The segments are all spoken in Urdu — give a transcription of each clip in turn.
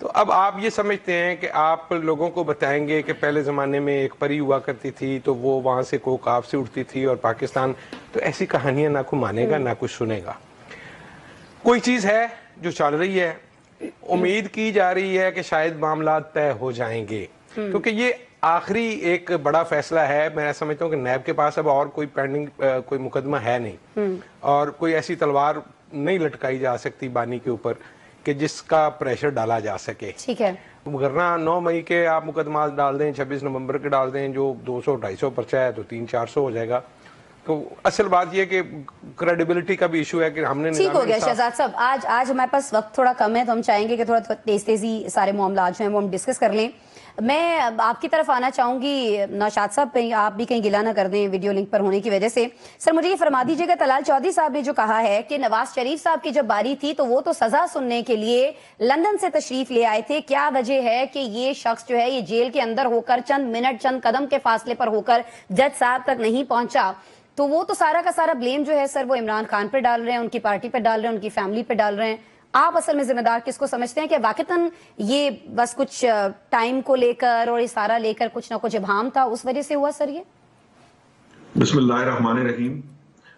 تو اب آپ یہ سمجھتے ہیں کہ آپ لوگوں کو بتائیں گے کہ پہلے زمانے میں ایک پری ہوا کرتی تھی تو وہ وہاں سے کوک آپ سے اٹھتی تھی اور پاکستان، تو ایسی کہانیاں نہ کوئی مانے گا نہ کوئی سنے گا. کوئی چیز ہے جو چل رہی ہے، امید کی جا رہی ہے کہ شاید معاملات طے ہو جائیں گے، کیونکہ یہ آخری ایک بڑا فیصلہ ہے. میں سمجھتا ہوں کہ نیب کے پاس اب اور کوئی پینڈنگ کوئی مقدمہ ہے نہیں، اور کوئی ایسی تلوار نہیں لٹکائی جا سکتی بانی کے اوپر کہ جس کا پریشر ڈالا جا سکے. ٹھیک ہے، ورنہ 9 مئی کے آپ مقدمات ڈال دیں، 26 نومبر کے ڈال دیں، جو 200-250 پرچہ ہے تو 300-400 ہو جائے گا. تو اصل بات یہ کہ کریڈیبلٹی کا بھی ایشو ہے کہ ہم نے ٹھیک ہو گیا شہزاد صاحب. آج ہمارے پاس وقت تھوڑا کم ہے تو ہم چاہیں گے کہ تھوڑا تیزی سارے معاملات جو ہیں وہ ہم ڈسکس کر لیں. میں آپ کی طرف آنا چاہوں گی نوشاد صاحب، آپ بھی کہیں گلا نہ کر دیں ویڈیو لنک پر ہونے کی وجہ سے. سر مجھے یہ فرما دیجیے گا، طلال چودھری صاحب نے جو کہا ہے کہ نواز شریف صاحب کی جب باری تھی تو وہ تو سزا سننے کے لیے لندن سے تشریف لے آئے تھے، کیا وجہ ہے کہ یہ شخص جو ہے یہ جیل کے اندر ہو کر چند منٹ چند قدم کے فاصلے پر ہو کر جج صاحب تک نہیں پہنچا؟ تو وہ تو سارا کا سارا بلیم جو ہے سر وہ عمران خان پہ ڈال رہے ہیں، ان کی پارٹی پہ ڈال رہے ہیں، ان کی فیملی پہ ڈال رہے ہیں. آپ اصل میں ذمہ دار کس کو سمجھتے ہیں کہ واقعتاً یہ بس کچھ ٹائم کو لے کر اور اشارہ لے کر کچھ نہ کچھ ابہام تھا، اس وجہ سے ہوا سر یہ؟ بسم اللہ الرحمن الرحیم.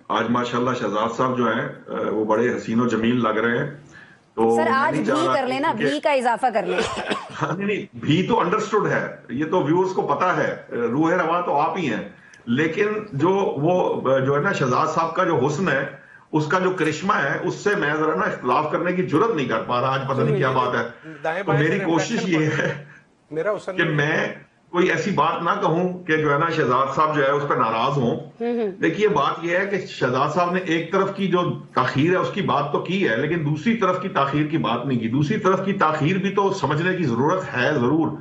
آج ماشاءاللہ شہزاد صاحب جو ہیں وہ بڑے حسین و جمیل لگ رہے ہیں. تو سر آج بھی کر لینا، بھی کا اضافہ کر لیں. نہیں، بھی تو انڈرسٹوڈ ہے، یہ تو ویورز کو پتا ہے، روح رواں تو آپ ہی ہیں. لیکن جو ہے نا شہزاد صاحب کا جو حسن ہے، اس کا جو کرشمہ ہے، اس سے میں ذرا نا اختلاف کرنے کی جرت نہیں کر پا رہا. آج پتہ نہیں کیا بات ہے. تو میری کوشش یہ ہے کہ میں کوئی ایسی بات نہ کہوں کہ جو ہے نا شہزاد صاحب جو ہے اس پہ ناراض ہوں. دیکھیے بات یہ ہے کہ شہزاد صاحب نے ایک طرف کی جو تاخیر ہے اس کی بات تو کی ہے، لیکن دوسری طرف کی تاخیر کی بات نہیں کی. دوسری طرف کی تاخیر بھی تو سمجھنے کی ضرورت ہے ضرور.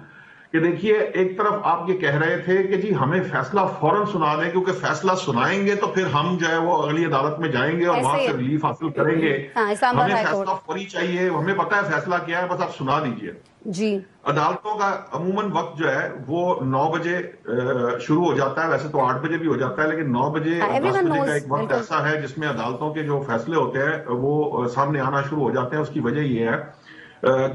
کہ دیکھیے ایک طرف آپ یہ کہہ رہے تھے کہ جی ہمیں فیصلہ فوراً سنا دیں، کیونکہ فیصلہ سنائیں گے تو پھر ہم جو ہے وہ اگلی عدالت میں جائیں گے اور وہاں سے ریلیف حاصل کریں گے. ہمیں فیصلہ فوری چاہیے، ہمیں پتہ ہے فیصلہ کیا ہے، بس آپ سنا دیجئے. جی عدالتوں کا عموماً وقت جو ہے وہ 9 بجے شروع ہو جاتا ہے، ویسے تو 8 بجے بھی ہو جاتا ہے، لیکن 9 بجے 10 بجے کا ایک وقت ایسا ہے جس میں عدالتوں کے جو فیصلے ہوتے ہیں وہ سامنے آنا شروع ہو جاتے ہیں. اس کی وجہ یہ ہے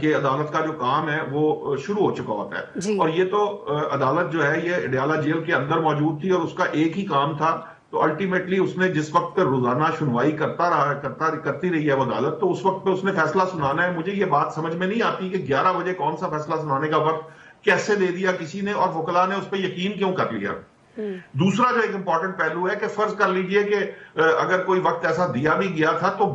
کہ عدالت کا جو کام ہے وہ شروع ہو چکا ہوتا ہے. اور یہ تو عدالت جو ہے یہ اڈیالہ جیل کے اندر موجود تھی اور اس کا ایک ہی کام تھا. تو الٹیمیٹلی اس نے جس وقت پہ روزانہ سنوائی کرتی رہی ہے وہ عدالت، تو اس وقت پہ اس نے فیصلہ سنانا ہے. مجھے یہ بات سمجھ میں نہیں آتی کہ 11 بجے کون سا فیصلہ سنانے کا وقت کیسے دے دیا کسی نے، اور وکلاء نے اس پہ یقین کیوں کر لیا. دوسرا جو ایک امپورٹنٹ پہلو ہے کہ فرض کر لیجئے کہ اگر کوئی وقت ایسا دیا بھی گیا تھا تو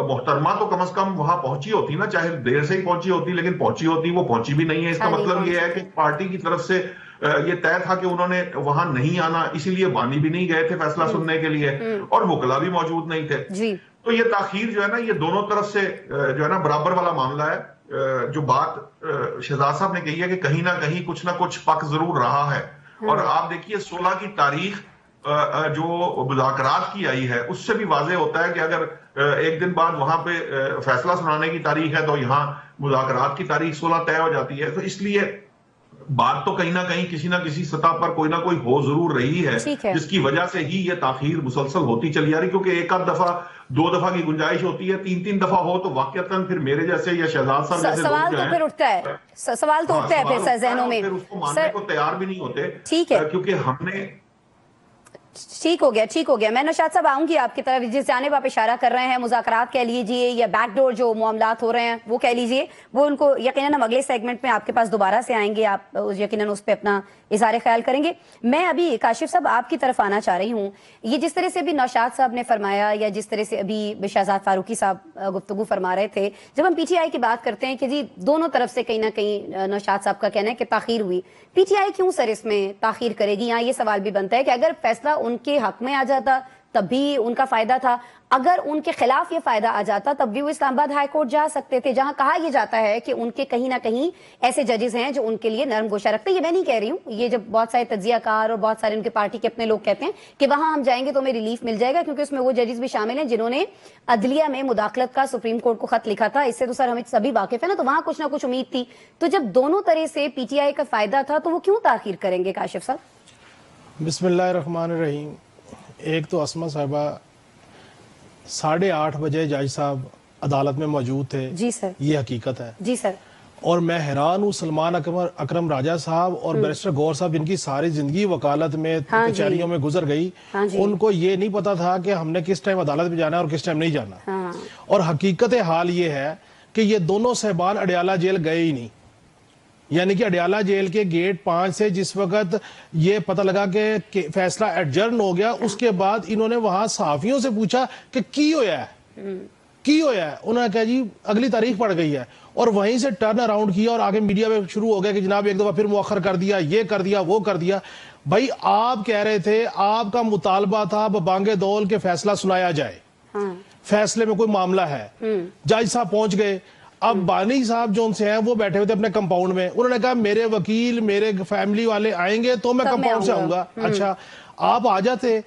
محترمہ تو کم از کم وہاں پہنچی ہوتی نا، چاہے دیر سے ہی پہنچی ہوتی، لیکن پہنچی ہوتی، وہ پہنچی بھی نہیں ہے. اس کا مطلب یہ ہے کہ پارٹی کی طرف سے یہ طے تھا کہ انہوں نے وہاں نہیں آنا، اسی لیے بانی بھی نہیں گئے تھے فیصلہ سننے کے لیے، اور وکلاء بھی موجود نہیں تھے. تو یہ تاخیر جو ہے نا یہ دونوں طرف سے جو ہے نا برابر والا معاملہ ہے. جو بات شہزاد صاحب نے کہی ہے کہ کہیں نہ کہیں کچھ نہ کچھ پک ضرور رہا ہے. اور آپ دیکھیے 16 کی تاریخ جو مذاکرات کی آئی ہے اس سے بھی واضح ہوتا ہے کہ اگر ایک دن بعد وہاں پہ فیصلہ سنانے کی تاریخ ہے تو یہاں مذاکرات کی تاریخ 16 طے ہو جاتی ہے. تو اس لیے بات تو کہیں نہ کہیں کسی نہ کسی سطح پر کوئی نہ کوئی ہو ضرور رہی ہے، جس کی وجہ سے ہی یہ تاخیر مسلسل ہوتی چلی آ رہی. کیونکہ ایک آدھ دفعہ 2 دفعہ کی گنجائش ہوتی ہے، 3 دفعہ ہو تو واقعتاً پھر میرے جیسے یا شہزاد صاحب جیسے سوال تو پھر اٹھتا ہے، سوال تو اٹھتا ہے پھر سر ذہنوں میں، پھر اس کو ماننے کو تیار بھی نہیں ہوتے. ٹھیک ہے، کیونکہ ہم نے ٹھیک ہو گیا. میں نوشاد صاحب آؤں گی آپ کی طرف، جس جانب آپ اشارہ کر رہے ہیں، مذاکرات کہہ لیجئے یا بیک ڈور جو معاملات ہو رہے ہیں وہ کہہ لیجئے، وہ ان کو یقیناً ہم اگلے سیگمنٹ میں آپ کے پاس دوبارہ سے آئیں گے، آپ یقیناً اس پہ اپنا اظہار خیال کریں گے. میں ابھی کاشف صاحب آپ کی طرف آنا چاہ رہی ہوں. یہ جس طرح سے ابھی نوشاد صاحب نے فرمایا یا جس طرح سے ابھی شہزاد فاروقی صاحب گفتگو فرما رہے تھے، جب ہم پی ٹی آئی کی بات کرتے ہیں کہ جی دونوں طرف سے کہیں نہ کہیں نوشاد صاحب کا کہنا ہے کہ تاخیر ہوئی، پی ٹی آئی کیوں سر اس میں تاخیر کرے گی؟ یہاں یہ سوال بھی بنتا ہے کہ اگر فیصلہ ان کے حق میں آ جاتا تب بھی ان کا فائدہ تھا، اگر ان کے خلاف یہ فائدہ آ جاتا تب بھی وہ اسلام آباد ہائی کورٹ جا سکتے تھے، جہاں کہا یہ جاتا ہے کہ ان کے کہیں نہ کہیں ایسے ججز ہیں جو ان کے لیے نرم گوشہ رکھتے ہیں. یہ میں نہیں کہہ رہی ہوں، یہ جب بہت سارے تجزیہ کار اور بہت سارے ان کے پارٹی کے اپنے لوگ کہتے ہیں کہ وہاں ہم جائیں گے تو ہمیں ریلیف مل جائے گا، کیونکہ اس میں وہ ججز بھی شامل ہیں جنہوں نے عدلیہ میں مداخلت کا سپریم کورٹ کو خط لکھا تھا. اس سے تو سر ہمیں سبھی واقف ہیں نا، تو وہاں کچھ نہ کچھ امید تھی. تو جب دونوں طرح سے پی ٹی آئی کا فائدہ تھا تو وہ کیوں تاخیر کریں گے کاشف صاحب؟ بسم اللہ الرحمن الرحیم. ایک تو اسما صاحبہ 8:30 بجے جج صاحب عدالت میں موجود تھے، جی سر، یہ حقیقت ہے. جی سر. اور میں حیران ہوں سلمان اکرم راجہ صاحب اور بیرسٹر گور صاحب جن کی ساری زندگی وکالت میں کچہریوں میں گزر گئی، ان کو یہ نہیں پتا تھا کہ ہم نے کس ٹائم عدالت میں جانا ہے اور کس ٹائم نہیں جانا. اور حقیقت حال یہ ہے کہ یہ دونوں صاحبان اڈیالہ جیل گئے ہی نہیں. یعنی کہ اڈیالہ جیل کے گیٹ 5 سے جس وقت یہ پتہ لگا کہ فیصلہ ایڈجرن ہو گیا، اس کے بعد انہوں نے وہاں صحافیوں سے پوچھا کہ کی ہویا ہے، کی ہویا ہے. انہوں نے کہا جی اگلی تاریخ پڑ گئی ہے، اور وہیں سے ٹرن اراؤنڈ کیا اور آگے میڈیا میں شروع ہو گیا کہ جناب ایک دفعہ پھر مؤخر کر دیا، یہ کر دیا، وہ کر دیا. بھائی آپ کہہ رہے تھے، آپ کا مطالبہ تھا ببانگ دول کے فیصلہ سنایا جائے، فیصلے میں کوئی معاملہ ہے، جج صاحب پہنچ گئے. اب بانی صاحب جو ان سے ہیں وہ بیٹھے ہوئے تھے اپنے کمپاؤنڈ میں، انہوں نے کہا میرے وکیل میرے فیملی والے آئیں گے تو میں کمپاؤنڈ سے آؤں گا. اچھا آپ آ جاتے،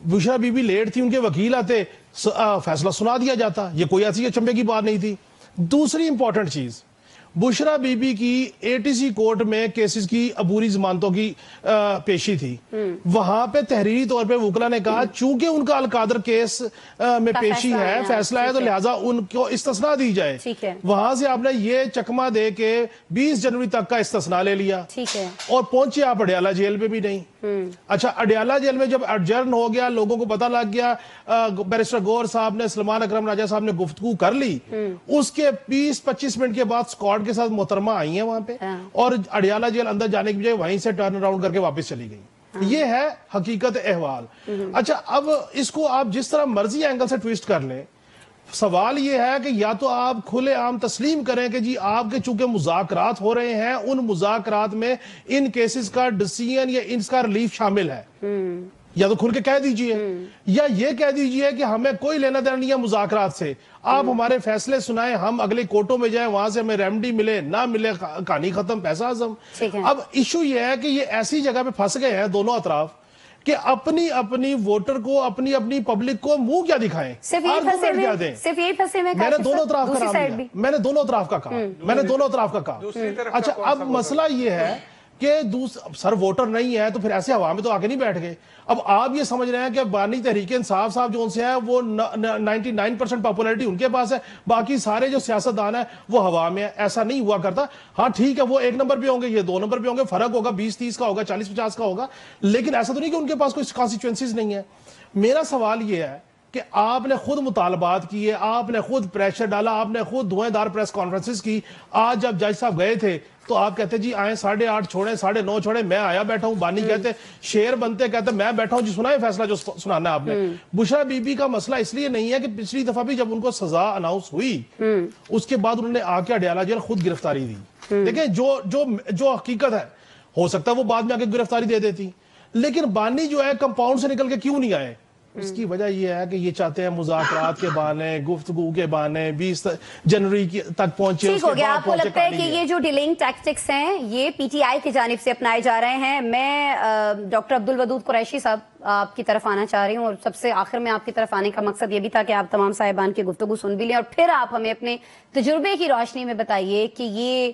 بشرا بی بی لیٹ تھی، ان کے وکیل آتے، فیصلہ سنا دیا جاتا. یہ کوئی ایسی چمبے کی بات نہیں تھی. دوسری امپورٹنٹ چیز، بشرا بی بی کی ATC کورٹ میں کیسز کی عبوری ضمانتوں کی پیشی تھی. وہاں پہ تحریری طور پہ وکلا نے کہا چونکہ ان کا القادر کیس میں پیشی ہے، فیصلہ ہے، تو لہٰذا ان کو استثناء دی جائے. وہاں سے آپ نے یہ چکمہ دے کے 20 جنوری تک کا استثناء لے لیا، اور پہنچے آپ اڈیالہ جیل میں بھی نہیں. اچھا اڈیالہ جیل میں جب ایڈجرن ہو گیا، لوگوں کو پتہ لگ گیا، بیرسٹر گور صاحب نے، سلمان اکرم راجہ صاحب نے گفتگو کر لی، اس کے 20-25 منٹ کے بعد اسکواڈ کے ساتھ محترمہ آئی ہیں وہاں پہ، اور اڈیالہ جیل اندر جانے کی بجائے وہیں سے ٹرن اراؤنڈ کر کے واپس چلی گئی. یہ ہے حقیقت احوال. اچھا اب اس کو آپ جس طرح مرضی اینگل سے ٹویسٹ کر لیں، سوال یہ ہے کہ یا تو آپ کھلے عام تسلیم کریں کہ جی آپ کے چونکہ مذاکرات ہو رہے ہیں، ان مذاکرات میں ان کیسز کا ڈسیژن یا ان کا ریلیف شامل ہے، یا تو کھل کے کہہ دیجئے، یا یہ کہہ دیجئے کہ ہمیں کوئی لینا دینا نہیں ہے مذاکرات سے، آپ ہمارے فیصلے سنائیں، ہم اگلے کورٹوں میں جائیں، وہاں سے ہمیں ریمڈی ملے نہ ملے، کہانی ختم، پیسہ ہضم. اب ایشو یہ ہے کہ یہ ایسی جگہ پہ پھنس گئے ہیں دونوں اطراف کہ اپنی ووٹر کو، اپنی پبلک کو منہ کیا دکھائیں، صرف یہی پھنسے میں میں نے دونوں اطراف کا نام لیا، میں نے دونوں اطراف کا کہا، میں نے دونوں اطراف کا کہا. اچھا اب مسئلہ یہ ہے کہ سر ووٹر نہیں ہے تو پھر ایسے ہوا میں تو آگے نہیں بیٹھ گئے. اب آپ یہ سمجھ رہے ہیں کہ بانی تحریک انصاف صاحب جو ان سے ہیں وہ 99% پاپولیرٹی ان کے پاس ہے، باقی سارے جو سیاستدان ہیں وہ ہوا میں ہے. ایسا نہیں ہوا کرتا. ہاں ٹھیک ہے، وہ 1 نمبر پہ ہوں گے، یہ 2 نمبر پہ ہوں گے، فرق ہوگا 20-30 کا ہوگا، 40-50 کا ہوگا، لیکن ایسا تو نہیں کہ ان کے پاس کوئی کانسٹیچوئنسیز نہیں ہے. میرا سوال یہ ہے کہ آپ نے خود مطالبات کیے، آپ نے خود پریشر ڈالا، آپ نے خود دھوئیں دار پریس کانفرنسز کی. آج جب جج صاحب گئے تھے تو آپ کہتے جی آئیں 8:30 چھوڑیں، 9:30 چھوڑیں، میں آیا بیٹھا ہوں. بانی کہتے شیر بنتے کہتے میں بیٹھا ہوں جی، سنائیں فیصلہ جو سنانا ہے آپ نے. بشرا بی بی کا مسئلہ اس لیے نہیں ہے کہ پچھلی دفعہ بھی جب ان کو سزا اناؤنس ہوئی اس کے بعد انہوں نے آ کے اڈیالہ جیل خود گرفتاری دی. دیکھیں جو حقیقت ہے، ہو سکتا ہے وہ بعد میں آ کے گرفتاری دے دیتی، لیکن بانی جو ہے کمپاؤنڈ سے نکل کے کیوں نہیں آئے؟ اس کی وجہ یہ ہے کہ یہ چاہتے ہیں مذاکرات کے بہانے، گفتگو کے بہانے 20 جنوری تک پہنچے. ٹھیک ہو گیا. آپ کو لگتا ہے کہ یہ جو ڈیلنگ ٹیکٹکس ہیں یہ PTI کی جانب سے اپنائے جا رہے ہیں؟ میں ڈاکٹر عبدالودود قریشی صاحب آپ کی طرف آنا چاہ رہی ہوں، اور سب سے آخر میں آپ کی طرف آنے کا مقصد یہ بھی تھا کہ آپ تمام صاحبان کی گفتگو سن بھی لیں، اور پھر آپ ہمیں اپنے تجربے کی روشنی میں بتائیے کہ یہ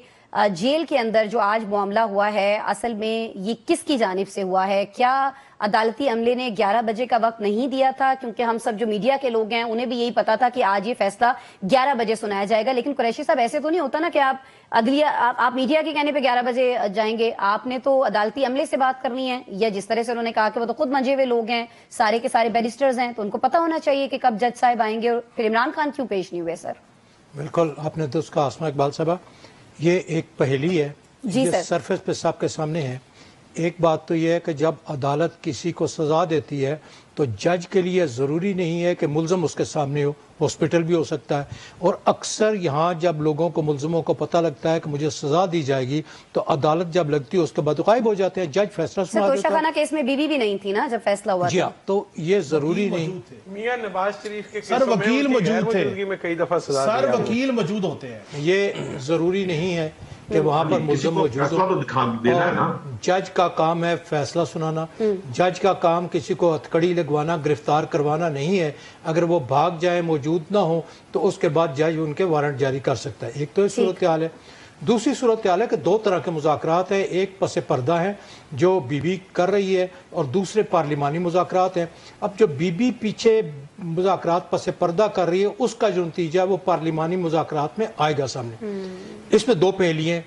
جیل کے اندر جو آج معاملہ ہوا ہے اصل میں یہ کس کی جانب سے ہوا ہے؟ کیا عدالتی عملے نے 11 بجے کا وقت نہیں دیا تھا؟ کیونکہ ہم سب جو میڈیا کے لوگ ہیں انہیں بھی یہی پتا تھا کہ آج یہ فیصلہ 11 بجے سنایا جائے گا. لیکن قریشی صاحب ایسے تو نہیں ہوتا نا کہ آپ میڈیا کے کہنے پہ 11 بجے جائیں گے. آپ نے تو عدالتی عملے سے بات کرنی ہے، یا جس طرح سے انہوں نے کہا کہ وہ تو خود منجے ہوئے لوگ ہیں، سارے کے سارے بیرسٹرز ہیں، تو ان کو پتا ہونا چاہیے کہ کب جج صاحب آئیں گے. اور پھر عمران خان کیوں پیش نہیں ہوئے؟ سر بالکل آپ نے تو اس کا آسما اقبال صاحبہ، یہ ایک پہلی ہے جو سرفیس پہ سب کے سامنے ہے. ایک بات تو یہ ہے کہ جب عدالت کسی کو سزا دیتی ہے تو جج کے لیے ضروری نہیں ہے کہ ملزم اس کے سامنے ہو، ہاسپٹل بھی ہو سکتا ہے. اور اکثر یہاں جب لوگوں کو، ملزموں کو پتہ لگتا ہے کہ مجھے سزا دی جائے گی تو عدالت جب لگتی ہے اس کے بعد غائب ہو جاتے ہیں، جج فیصلہ سنا دیتا ہے. خانہ کیس میں بیوی بھی نہیں تھی نا جب فیصلہ ہوا؟ جی ہاں، تو یہ ضروری نہیں. میاں نواز شریف کے سر وکیل موجود تھے، میں کئی دفعہ سزا سر وکیل موجود ہوتے ہیں. یہ ضروری نہیں ہے کہ وہاں پر ملزم موجود ہو. جج کا کام ہے فیصلہ سنانا، جج کا کام کسی کو ہتھکڑی لگوانا، گرفتار کروانا نہیں ہے. اگر وہ بھاگ جائیں، موجود نہ ہو، تو اس کے بعد جج ان کے وارنٹ جاری کر سکتا ہے. ایک تو یہ صورتحال ہے. دوسری صورتحال ہے کہ دو طرح کے مذاکرات ہیں، ایک پس پردہ ہیں جو بی بی کر رہی ہے اور دوسرے پارلیمانی مذاکرات ہیں۔ اب جو بی بی پیچھے مذاکرات پس پردہ کر رہی ہے اس کا جو نتیجہ ہے وہ پارلیمانی مذاکرات میں آئے گا سامنے۔ اس میں دو پہلی ہیں،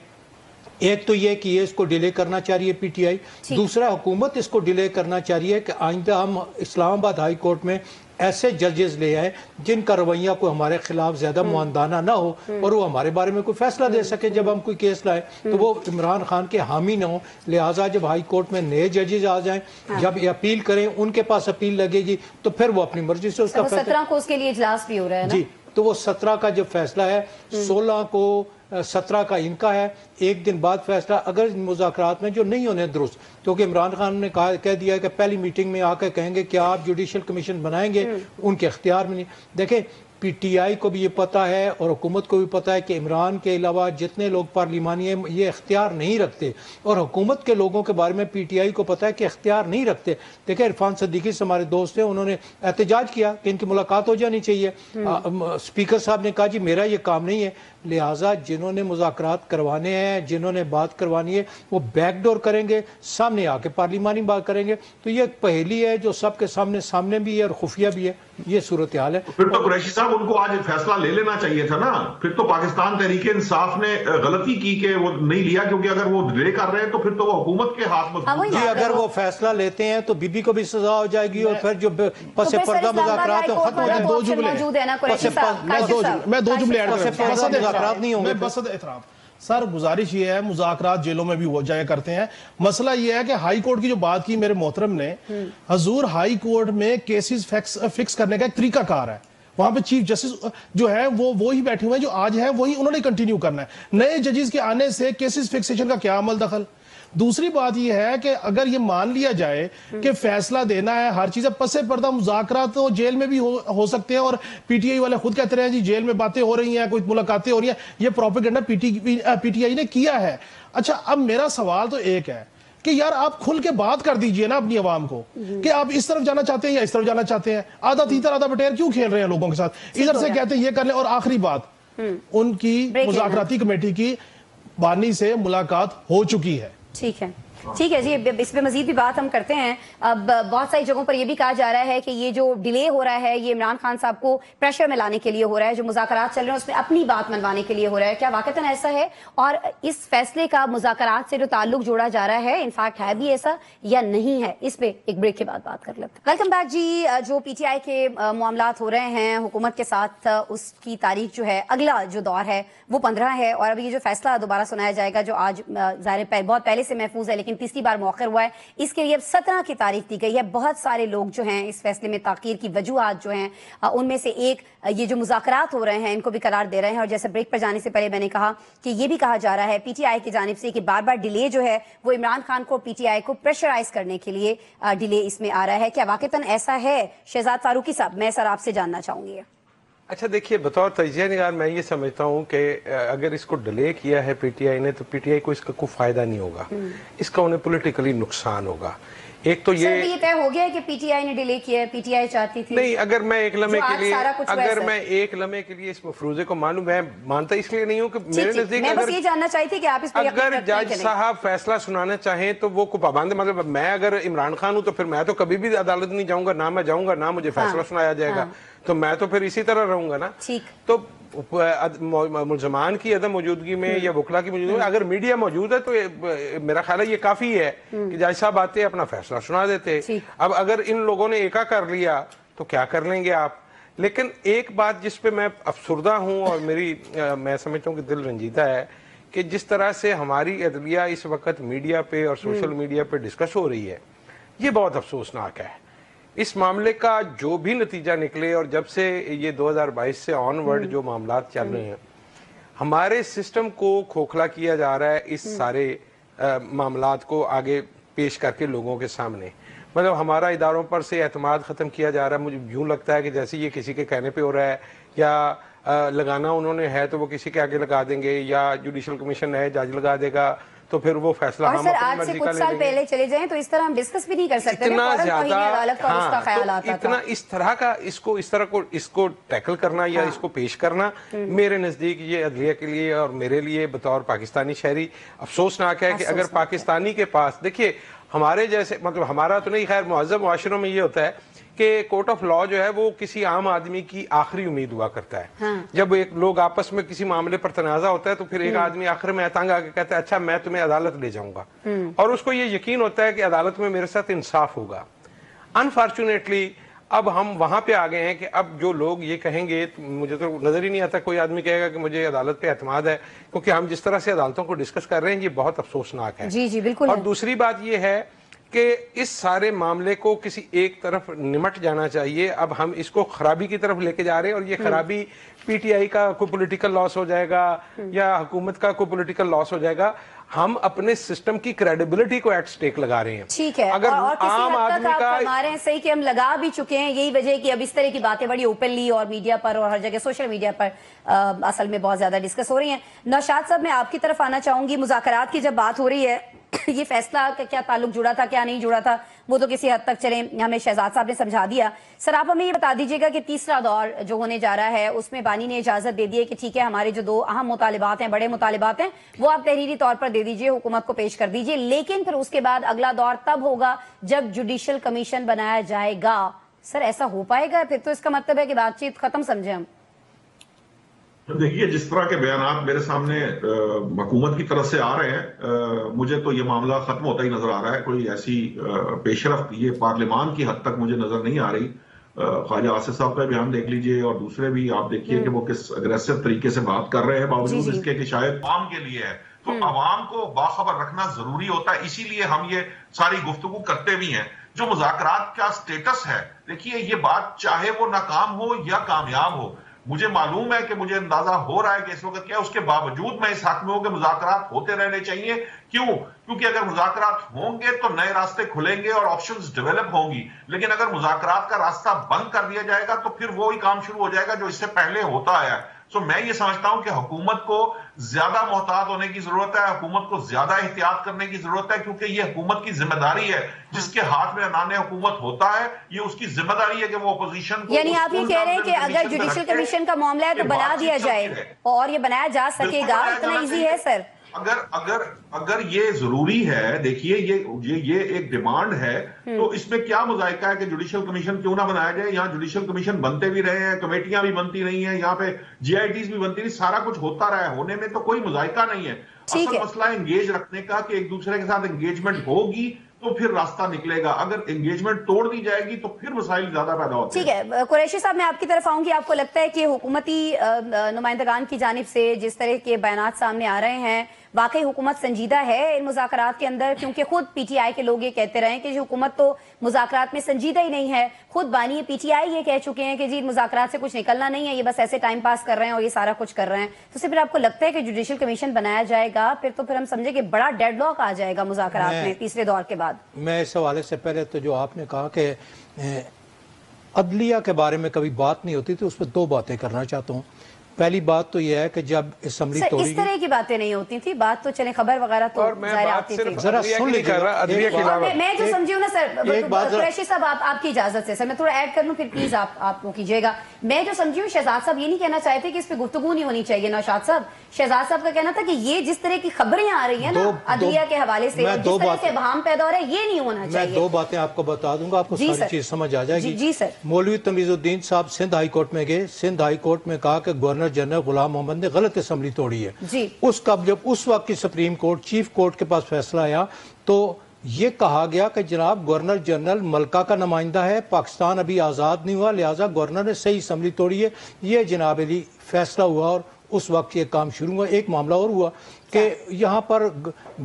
ایک تو یہ کہ یہ اس کو ڈیلے کرنا چاہ رہی ہے پی ٹی آئی، دوسرا حکومت اس کو ڈیلے کرنا چاہ رہی ہے کہ آئندہ ہم اسلام آباد ہائی کورٹ میں ایسے ججز لے آئے جن کا رویہ کوئی ہمارے خلاف زیادہ معاندانہ نہ ہو اور وہ ہمارے بارے میں کوئی فیصلہ دے سکے جب ہم کوئی کیس لائیں تو وہ عمران خان کے حامی نہ ہو۔ لہٰذا جب ہائی کورٹ میں نئے ججز آ جائیں، جب یہ اپیل کریں، ان کے پاس اپیل لگے گی تو پھر وہ اپنی مرضی سے اس کا 17 کو اس کے لیے اجلاس بھی ہو رہا ہے نا؟ جی، تو وہ 17 کا جو فیصلہ ہے 16 کو 17 کا ان کا ہے، ایک دن بعد فیصلہ اگر مذاکرات میں جو نہیں ہونے درست، کیونکہ عمران خان نے کہہ دیا ہے کہ پہلی میٹنگ میں آ کے کہیں گے کہ آپ جوڈیشل کمیشن بنائیں گے، ان کے اختیار میں نہیں۔ دیکھیں پی ٹی آئی کو بھی یہ پتہ ہے اور حکومت کو بھی پتہ ہے کہ عمران کے علاوہ جتنے لوگ پارلیمانی ہیں یہ اختیار نہیں رکھتے، اور حکومت کے لوگوں کے بارے میں پی ٹی آئی کو پتہ ہے کہ اختیار نہیں رکھتے۔ دیکھیں عرفان صدیقی سے ہمارے دوست ہیں، انہوں نے احتجاج کیا کہ ان کی ملاقات ہو جانی چاہیے، اسپیکر صاحب نے کہا جی میرا یہ کام نہیں ہے۔ لہٰذا جنہوں نے مذاکرات کروانے ہیں، جنہوں نے بات کروانی ہے، وہ بیک ڈور کریں گے، سامنے آ کے پارلیمانی بات کریں گے۔ تو یہ ایک پہیلی ہے جو سب کے سامنے بھی ہے اور خفیہ بھی ہے، یہ صورتحال ہے۔ پھر تو قریشی صاحب ان کو آج فیصلہ لے لینا چاہیے تھا نا، پھر تو پاکستان تحریک انصاف نے غلطی کی کہ وہ نہیں لیا، کیونکہ اگر وہ ڈیلے کر رہے ہیں تو پھر تو وہ حکومت کے ہاتھ میں جی اگر وہ فیصلہ لیتے ہیں تو بی بی کو بھی سزا ہو جائے گی اور پھر جو پس پردہ مذاکرات ہیں ختم ہو جائیں گے۔ دو جملے ایڈ مذاکرات نہیں ہوں گے۔ سر گزارش یہ ہے، مذاکرات جیلوں میں بھی ہو جایا کرتے ہیں، مسئلہ یہ ہے کہ ہائی کورٹ کی جو بات کی میرے محترم نے، حضور ہائی کورٹ میں کیسز فکس کرنے کا ایک طریقہ کار ہے، وہاں پہ چیف جسٹس جو ہے وہ وہی بیٹھے ہوئے ہیں جو آج ہے، وہی انہوں نے کنٹینیو کرنا ہے۔ نئے ججز کے آنے سے کیسز فکسیشن کا کیا عمل دخل؟ دوسری بات یہ ہے کہ اگر یہ مان لیا جائے کہ فیصلہ دینا ہے ہر چیز، پس پردہ مذاکرات تو جیل میں بھی ہو سکتے ہیں، اور پی ٹی آئی والے خود کہتے رہے ہیں جی جیل میں باتیں ہو رہی ہیں، کوئی ملاقاتیں ہو رہی ہیں، یہ پروپیگنڈا پی ٹی آئی نے کیا ہے۔ اچھا اب میرا سوال تو ایک ہے کہ یار آپ کھل کے بات کر دیجئے نا اپنی عوام کو کہ آپ اس طرف جانا چاہتے ہیں یا اس طرف جانا چاہتے ہیں، آدھا تیتر آدھا بٹیر کیوں کھیل رہے ہیں لوگوں کے ساتھ؟ ادھر سے کہتے ہیں یہ کر لیں، اور آخری بات ان کی مذاکراتی کمیٹی کی بانی سے ملاقات ہو چکی ہے۔ ٹھیک ہے جی، اس پہ مزید بھی بات ہم کرتے ہیں۔ اب بہت ساری جگہوں پر یہ بھی کہا جا رہا ہے کہ یہ جو ڈیلے ہو رہا ہے یہ عمران خان صاحب کو پریشر میں لانے کے لیے ہو رہا ہے، جو مذاکرات چل رہے ہیں اس میں اپنی بات منوانے کے لیے ہو رہا ہے۔ کیا واقعتاً ایسا ہے، اور اس فیصلے کا مذاکرات سے جو تعلق جوڑا جا رہا ہے انفیکٹ ہے بھی ایسا یا نہیں ہے؟ اس پہ ایک بریک کے بعد بات کر لیتے ہیں۔ ویلکم بیک جی۔ جو پی ٹی آئی کے معاملات ہو رہے ہیں حکومت کے ساتھ، اس کی تاریخ جو ہے اگلا جو دور ہے وہ 15 ہے، اور اب یہ جو فیصلہ دوبارہ سنایا جائے گا جو آج ظاہر بہت پہلے سے محفوظ ہے لیکن تیسری بار مؤخر ہوا ہے، اس کے لیے اب 17 کی تاریخ دی گئی ہے۔ بہت سارے لوگ جو ہیں اس فیصلے میں تاخیر کی وجوہات جو ہیں ان میں سے ایک یہ جو مذاکرات ہو رہے ہیں ان کو بھی قرار دے رہے ہیں، اور جیسے بریک پر جانے سے پہلے میں نے کہا کہ یہ بھی کہا جا رہا ہے پی ٹی آئی کی جانب سے کہ بار بار ڈیلے جو ہے وہ عمران خان کو پی ٹی آئی کو پریشرائز کرنے کے لیے ڈیلے اس میں آ رہا ہے۔ کیا واقعتاً ایسا ہے؟ شہزاد فاروقی صاحب میں سر آپ سے جاننا چاہوں گی۔ اچھا دیکھیے، بطور تجزیہ نگار میں یہ سمجھتا ہوں کہ اگر اس کو ڈیلے کیا ہے پی ٹی آئی نے تو پی ٹی آئی کو اس کا کوئی فائدہ نہیں ہوگا، اس کا انہیں پولیٹیکلی نقصان ہوگا۔ ایک تو یہ طے ہو گیا ہے کہ پی ٹی آئی نے ڈیلے کیا ہے، پی ٹی آئی چاہتی تھی نہیں، اگر میں ایک لمحے کے لیے اس مفروضے کو مانوں، میں مانتا اس لیے نہیں ہوں کہ میرے نزدیک میں بس یہ جاننا چاہتی تھی کہ آپ اس پر اگر جج صاحب فیصلہ سنانا چاہیں تو وہ کوئی پابند، مطلب میں اگر عمران خان ہوں تو پھر میں تو کبھی بھی عدالت نہیں جاؤں گا، نہ میں جاؤں گا نہ مجھے فیصلہ سنایا جائے گا، تو میں تو پھر اسی طرح رہوں گا نا۔ تو ملزمان کی عدم موجودگی میں یا وکلا کی موجودگی میں اگر میڈیا موجود ہے تو میرا خیال ہے یہ کافی ہے کہ جج صاحب آتے اپنا فیصلہ سنا دیتے۔ اب اگر ان لوگوں نے ایکا کر لیا تو کیا کر لیں گے آپ؟ لیکن ایک بات جس پہ میں افسردہ ہوں اور میں سمجھتا ہوں کہ دل رنجیدہ ہے کہ جس طرح سے ہماری عدلیہ اس وقت میڈیا پہ اور سوشل میڈیا پہ ڈسکس ہو رہی ہے، یہ بہت افسوسناک ہے۔ اس معاملے کا جو بھی نتیجہ نکلے، اور جب سے یہ 2022 سے آن ورڈ جو معاملات چل رہے ہیں، ہمارے سسٹم کو کھوکھلا کیا جا رہا ہے اس سارے معاملات کو آگے پیش کر کے لوگوں کے سامنے، مطلب ہمارا اداروں پر سے اعتماد ختم کیا جا رہا ہے۔ مجھے یوں لگتا ہے کہ جیسے یہ کسی کے کہنے پہ ہو رہا ہے، یا لگانا انہوں نے ہے تو وہ کسی کے آگے لگا دیں گے، یا جوڈیشل کمیشن ہے جج لگا دے گا تو پھر وہ فیصلہ اور ہم سر اپنی آج سے مرضی کچھ کا لے سال لیں گے۔ پہلے چلے جائیں تو اس طرح ہم ڈسکس بھی نہیں کر سکتے تھے، اتنا فوراً زیادہ توہین عدالت کا اور اس کا خیال آتا اتنا تھا۔ اس طرح کا اس کو ٹیکل کرنا یا اس کو پیش کرنا میرے نزدیک یہ عدلیہ کے لیے اور میرے لیے بطور پاکستانی شہری افسوسناک ہے کہ اگر پاکستانی کے پاس، دیکھیے ہمارے جیسے، مطلب ہمارا تو نہیں، خیر مہذب معاشروں میں یہ ہوتا ہے کہ کورٹ آف لا جو ہے وہ کسی عام آدمی کی آخری امید ہوا کرتا ہے۔ جب ایک لوگ آپس میں کسی معاملے پر تنازع ہوتا ہے تو پھر ایک آدمی آخر میں تنگ آ کے کہتا ہے اچھا میں تمہیں عدالت لے جاؤں گا، اور اس کو یہ یقین ہوتا ہے کہ عدالت میں میرے ساتھ انصاف ہوگا۔ انفارچونیٹلی اب ہم وہاں پہ آ گئے ہیں کہ اب جو لوگ یہ کہیں گے، مجھے تو نظر ہی نہیں آتا کوئی آدمی کہے گا کہ مجھے عدالت پہ اعتماد ہے، کیونکہ ہم جس طرح سے عدالتوں کو ڈسکس کر رہے ہیں یہ بہت افسوسناک ہے۔ جی جی بالکل۔ اور دوسری بات یہ ہے کہ اس سارے معاملے کو کسی ایک طرف نمٹ جانا چاہیے۔ اب ہم اس کو خرابی کی طرف لے کے جا رہے ہیں، اور یہ خرابی پی ٹی آئی کا کوئی پولیٹیکل لاس ہو جائے گا یا حکومت کا کوئی پولیٹیکل لاس ہو جائے گا، ہم اپنے سسٹم کی کریڈیبلٹی کو ایٹ سٹیک لگا رہے ہیں۔ ٹھیک ہے، اگر اور کسی عام حد تک آدمی آپ کا فرما رہے ہیں صحیح کہ ہم لگا بھی چکے ہیں، یہی وجہ ہے کہ اب اس طرح کی باتیں بڑی اوپنلی اور میڈیا پر اور ہر جگہ سوشل میڈیا پر اصل میں بہت زیادہ ڈسکس ہو رہی ہیں۔ نوشاد صاحب میں آپ کی طرف آنا چاہوں گی، مذاکرات کی جب بات ہو رہی ہے، یہ فیصلہ کا کیا تعلق جڑا تھا کیا نہیں جڑا تھا وہ تو کسی حد تک چلیں ہمیں شہزاد صاحب نے سمجھا دیا۔ سر آپ ہمیں یہ بتا دیجیے گا کہ تیسرا دور جو ہونے جا رہا ہے اس میں بانی نے اجازت دے دی ہے کہ ٹھیک ہے ہمارے جو دو اہم مطالبات ہیں، بڑے مطالبات ہیں، وہ آپ تحریری طور پر دے دیجیے، حکومت کو پیش کر دیجیے، لیکن پھر اس کے بعد اگلا دور تب ہوگا جب جوڈیشل کمیشن بنایا جائے گا۔ سر ایسا ہو پائے گا؟ پھر تو اس کا مطلب ہے کہ بات چیت ختم سمجھیں ہم۔ دیکھیے جس طرح کے بیانات میرے سامنے حکومت کی طرف سے آ رہے ہیں، مجھے تو یہ معاملہ ختم ہوتا ہی نظر آ رہا ہے۔ کوئی ایسی پیش رفت یہ پارلیمان کی حد تک مجھے نظر نہیں آ رہی۔ خواجہ آصف صاحب کا بیان دیکھ لیجئے اور دوسرے بھی آپ دیکھیے کہ وہ کس اگریسو طریقے سے بات کر رہے ہیں، باوجود اس کے کہ شاید عوام کے لیے ہے، تو عوام کو باخبر رکھنا ضروری ہوتا ہے۔ اسی لیے ہم یہ ساری گفتگو کرتے بھی ہیں۔ جو مذاکرات کا سٹیٹس ہے، دیکھیے یہ بات چاہے وہ ناکام ہو یا کامیاب ہو، مجھے معلوم ہے کہ مجھے اندازہ ہو رہا ہے کہ اس وقت کیا، اس کے باوجود میں اس حق میں ہوں کہ مذاکرات ہوتے رہنے چاہیے۔ کیوں؟ کیونکہ اگر مذاکرات ہوں گے تو نئے راستے کھلیں گے اور آپشنز ڈیولپ ہوں گی، لیکن اگر مذاکرات کا راستہ بند کر دیا جائے گا تو پھر وہی کام شروع ہو جائے گا جو اس سے پہلے ہوتا آیا ہے۔ سو میں یہ سمجھتا ہوں کہ حکومت کو زیادہ محتاط ہونے کی ضرورت ہے، حکومت کو زیادہ احتیاط کرنے کی ضرورت ہے، کیونکہ یہ حکومت کی ذمہ داری ہے۔ جس کے ہاتھ میں عنان حکومت ہوتا ہے، یہ اس کی ذمہ داری ہے کہ وہ اپوزیشن کو، یعنی آپ یہ کہہ رہے ہیں کہ اگر جوڈیشل کمیشن کا معاملہ ہے تو بنا دیا جائے، اور یہ بنایا جا سکے گا، اتنا ایزی ہے سر؟ اگر یہ ضروری ہے، دیکھیے یہ ایک ڈیمانڈ ہے، تو اس میں کیا مذائقہ ہے کہ جوڈیشل کمیشن کیوں نہ بنایا جائے؟ یہاں جوڈیشل کمیشن بنتے بھی رہے ہیں، کمیٹیاں بھی بنتی رہی ہیں، یہاں پہ جی آئی ٹیز بھی بنتی رہی، سارا کچھ ہوتا رہا ہے، ہونے میں تو کوئی مذائقہ نہیں ہے۔ اصل مسئلہ انگیج رکھنے کا کہ ایک دوسرے کے ساتھ انگیجمنٹ ہوگی تو پھر راستہ نکلے گا، اگر انگیجمنٹ توڑ دی جائے گی تو پھر مسائل زیادہ پیدا ہوتے ہیں۔ ٹھیک ہے قریشی صاحب میں آپ کی طرف آؤں گی، آپ کو لگتا ہے کہ حکومتی نمائندگان کی جانب سے جس طرح کے بیانات سامنے آ رہے ہیں واقعی حکومت سنجیدہ ہے ان مذاکرات کے اندر؟ کیونکہ خود پی ٹی آئی کے لوگ یہ کہتے رہے ہیں کہ حکومت تو مذاکرات میں سنجیدہ ہی نہیں ہے، خود بانی پی ٹی آئی یہ کہہ چکے ہیں کہ جی مذاکرات سے کچھ نکلنا نہیں ہے، یہ بس ایسے ٹائم پاس کر رہے ہیں اور یہ سارا کچھ کر رہے ہیں۔ تو پھر آپ کو لگتا ہے کہ جوڈیشل کمیشن بنایا جائے گا پھر ہم سمجھے کہ بڑا ڈیڈ لاک آ جائے گا مذاکرات میں تیسرے دور کے بعد؟ میں اس حوالے سے پہلے تو جو آپ نے کہا کہ عدلیہ کے بارے میں کبھی بات نہیں ہوتی، تو اس پہ دو باتیں کرنا چاہتا ہوں۔ پہلی بات تو یہ ہے کہ جب اسمبلی توڑی اس طرح کی باتیں نہیں ہوتی تھی، بات تو چلیں خبر وغیرہ تو ظاہر آتی تھی۔ ذرا سن لیجیے، میں جو سمجھی ہوں نا سر قریشی صاحب، آپ کی اجازت سے سر میں تھوڑا ایڈ کر لوں، پھر پلیز آپ کو کیجیے گا۔ میں جو سمجھی ہوں شہزاد صاحب یہ نہیں کہنا چاہتے کہ اس پہ گفتگو نہیں ہونی چاہیے، نوشاد صاحب شہزاد صاحب کا کہنا تھا کہ یہ جس طرح کی خبریں آ رہی ہیں نا عدلیہ کے حوالے سے، جس طرح سے ابہام پیدا ہو رہا ہے، یہ نہیں ہونا چاہیے۔ میں دو باتیں آپ کو بتا دوں گا، آپ کو ساری چیز سمجھ آ جائے گی۔ جی سر۔ مولوی تمیز الدین صاحب سندھ ہائی کورٹ میں گئے، سندھ ہائی کورٹ میں کہا کہ گورنر جنرل غلام محمد نے غلط اسمبلی توڑی ہے۔ جب اس وقت کی سپریم کورٹ چیف کورٹ کے پاس فیصلہ آیا تو یہ کہا گیا کہ جناب گورنر جنرل ملکہ کا نمائندہ ہے، پاکستان ابھی آزاد نہیں ہوا، لہٰذا گورنر نے صحیح اسمبلی توڑی ہے۔ یہ جناب علی فیصلہ ہوا اور اس وقت یہ کام شروع ہوا۔ ایک معاملہ اور ہوا کہ یہاں پر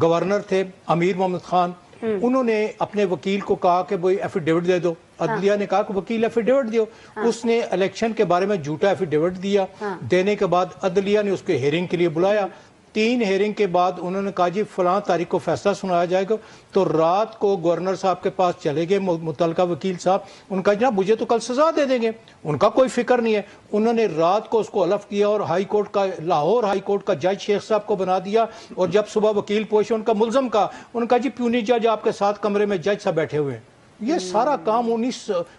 گورنر تھے امیر محمد خان، انہوں نے اپنے وکیل کو کہا کہ وہ ایفیڈیوٹ دے دو، عدلیہ نے کہا کہ وکیل ایفیڈیوٹ دیو، اس نے الیکشن کے بارے میں جھوٹا ایفیڈیوٹ دیا، دینے کے بعد عدلیہ نے اس کے ہیئرنگ کے لیے بلایا، 3 ہیئرنگ کے بعد انہوں نے کہا جی فلاں تاریخ کو فیصلہ سنایا جائے گا، تو رات کو گورنر صاحب کے پاس چلے گئے متعلقہ وکیل صاحب، ان کا جناب مجھے تو کل سزا دے دیں گے، ان کا کوئی فکر نہیں ہے، انہوں نے رات کو اس کو الف کیا اور ہائی کورٹ کا، لاہور ہائی کورٹ کا جج شیخ صاحب کو بنا دیا، اور جب صبح وکیل پوچھے ان کا ملزم کا، ان کا جی پیونی جج آپ کے ساتھ کمرے میں جج صاحب بیٹھے ہوئے ہیں۔ یہ سارا کام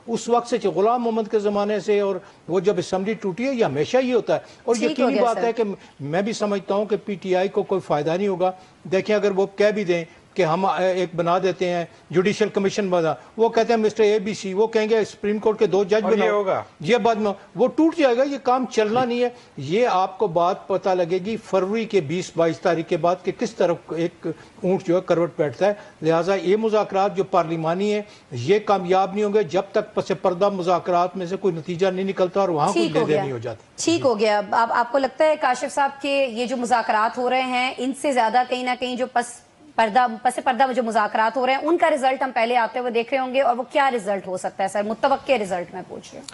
اس وقت سے غلام محمد کے زمانے سے، اور وہ جب اسمبلی ٹوٹی ہے یہ ہمیشہ یہ ہوتا ہے، اور یقینی بات ہے کہ میں بھی سمجھتا ہوں کہ پی ٹی آئی کو کوئی فائدہ نہیں ہوگا۔ دیکھیں اگر وہ کہہ بھی دیں کہ ہم ایک بنا دیتے ہیں جوڈیشل کمیشن بنا، وہ کہتے ہیں مسٹر اے بی سی، وہ کہیں گے سپریم کورٹ کے 2 جج بناؤ، یہ بعد میں وہ ٹوٹ جائے گا، یہ کام چلنا نہیں ہے۔ یہ آپ کو بات پتہ لگے گی فروری کے 20-22 تاریخ کے بعد کہ کس طرف ایک اونٹ جو ہے کروٹ بیٹھتا ہے۔ لہٰذا یہ مذاکرات جو پارلیمانی ہیں یہ کامیاب نہیں ہوں گے جب تک پس پردہ مذاکرات میں سے کوئی نتیجہ نہیں نکلتا اور وہاں کوئی لے دے نہیں ہو جاتی۔ ٹھیک ہو گیا۔ اب آپ کو لگتا ہے کاشف صاحب کہ یہ جو مذاکرات ہو رہے ہیں ان سے زیادہ کہیں نہ کہیں جو پس پردہ جو مذاکرات ہو رہے ہیں ان کا رزلٹ ہم پہلے آتے ہوئے دیکھ رہے ہوں گے، اور وہ کیا رزلٹ ہو سکتا ہے سر، متوقع رزلٹ میں پوچھ رہے ہیں؟